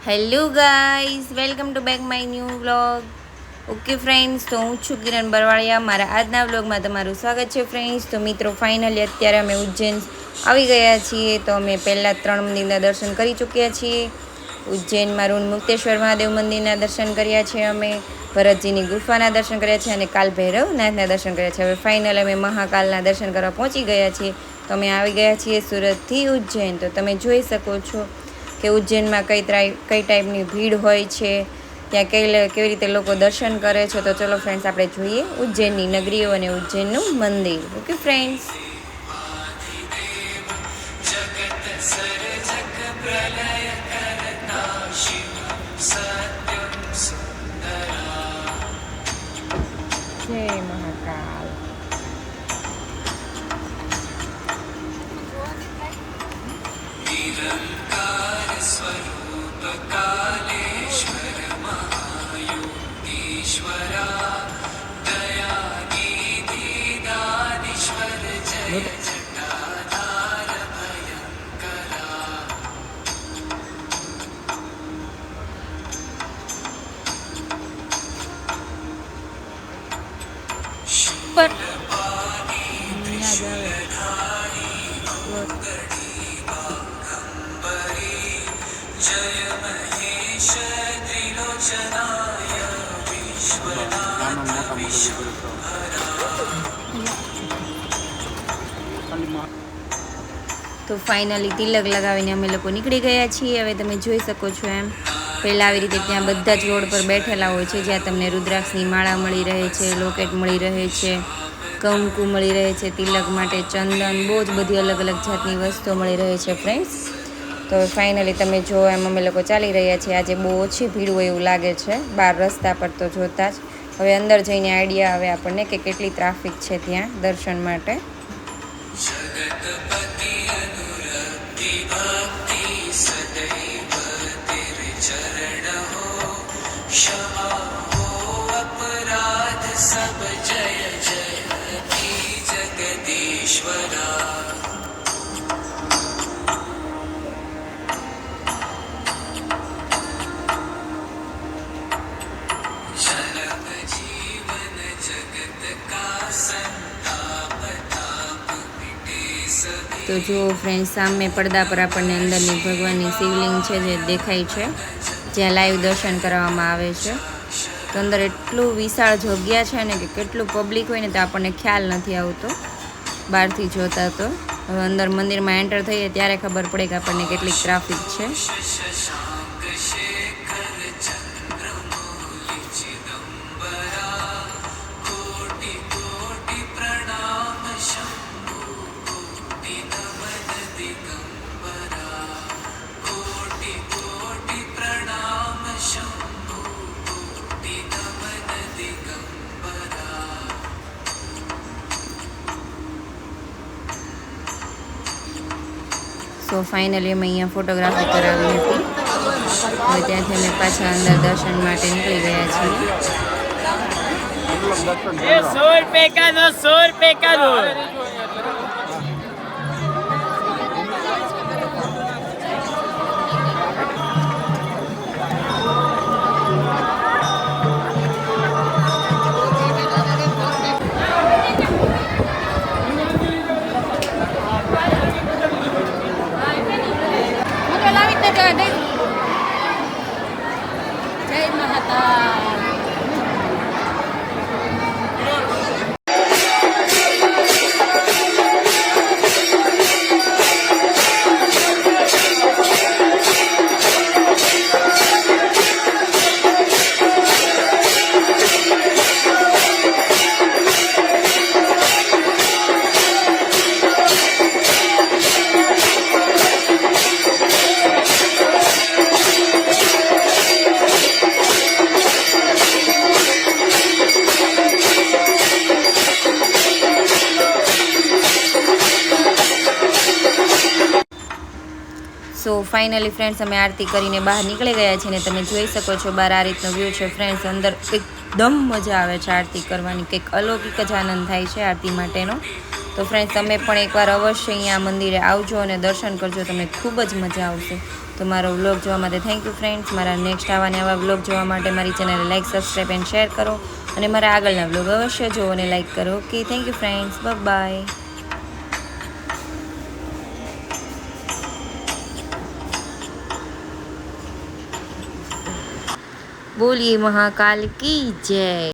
Hello guys, welcome to back my new vlog. Okay friends, તો હું છું કિરણ બરવાળિયા. મારા આજના વ્લોગમાં તમારું સ્વાગત છે ફ્રેન્ડ્સ. તો મિત્રો, ફાઇનલી અત્યારે અમે ઉજ્જૈન આવી ગયા છીએ. તો અમે પહેલાં 3 મંદિરના દર્શન કરી ચૂક્યા છીએ. ઉજ્જૈનમાં ઋણ મુક્તેશ્વર મહાદેવ મંદિરના દર્શન કર્યા છે અમે, ભરતજીની ગુફાના દર્શન કર્યા છે અને કાલ ભૈરવનાથના દર્શન કર્યા છે. હવે ફાઇનલ અમે મહાકાલના દર્શન કરવા પહોંચી ગયા છીએ. તો અમે આવી ગયા છીએ સુરતથી ઉજ્જૈન. તો તમે જોઈ શકો છો કે ઉજ્જૈનમાં કઈ ટાઈપની ભીડ હોય છે, ત્યાં કેવી રીતે લોકો દર્શન કરે છે. તો ચલો ફ્રેન્ડ્સ, આપણે જોઈએ ઉજ્જૈનની નગરીઓ અને ઉજ્જૈનનું મંદિર. Okay friends. જય મહાકાલ. પર તો ફાઇનલી તિલક લગાવીને અમે લોકો નીકળી ગયા છીએ. હવે તમે જોઈ શકો છો એમ પહેલાં આવી રીતે ત્યાં બધા જ રોડ પર બેઠેલા હોય છે, જ્યાં તમને રુદ્રાક્ષની માળા મળી રહે છે, લોકેટ મળી રહે છે, કંકુ મળી રહે છે, તિલક માટે ચંદન, બહુ જ બધી અલગ અલગ જાતની વસ્તુઓ મળી રહે છે ફ્રેન્ડ્સ. તો ફાઇનલી તમે જો એમ અમે લોકો ચાલી રહ્યા છીએ. આજે બહુ ઓછી ભીડ હોય એવું લાગે છે બહાર રસ્તા પર તો જોતાં જ. હવે અંદર જઈને આઈડિયા આવે આપણને કે કેટલી ટ્રાફિક છે ત્યાં દર્શન માટે. તો જો ફ્રેન્ડ્સ, સામે પડદા પર આપણને અંદરની ભગવાનની શિવલિંગ છે જે દેખાય છે, જ્યાં લાઈવ દર્શન કરવામાં આવે છે. તો અંદર એટલું વિશાળ જગ્યા છે ને કે કેટલું પબ્લિક હોય ને તો આપણને ખ્યાલ નથી આવતો બહારથી જોતા. તો હવે અંદર મંદિરમાં એન્ટર થઈએ ત્યારે ખબર પડે કે આપણને કેટલીક ટ્રાફિક છે. સો ફાઇનલી અમે અહીંયા ફોટોગ્રાફી કરાવી હતી. હવે ત્યાંથી અમે પાછા અંદર દર્શન માટે નીકળી ગયા છીએ. 100 रुपए का दो. જય મહાકાલ. સો ફાઇનલી ફ્રેન્ડ્સ, અમે આરતી કરીને બહાર નીકળી ગયા છીએ ને તમે જોઈ શકો છો બહાર આ રીતનો વ્યૂ છે ફ્રેન્ડ્સ. અંદર એકદમ મજા આવે છે આરતી કરવાની, કંઈક અલૌકિક જ આનંદ થાય છે આરતી માટેનો. તો ફ્રેન્ડ્સ, તમે પણ એકવાર અવશ્ય અહીંયા મંદિરે આવજો અને દર્શન કરજો, તમને ખૂબ જ મજા આવશે. તો મારો વ્લોગ જોવા માટે થેન્ક યુ ફ્રેન્ડ્સ. મારા નેક્સ્ટ આવા ને આવા વ્લોગ જોવા માટે મારી ચેનલને લાઇક, સબસ્ક્રાઈબ એન્ડ શેર કરો. અને મારા આગળના વ્લોગ અવશ્ય જુઓ અને લાઇક કરો. Okay, thank you friends. Bye. બોલીએ મહાકાલ કી જય.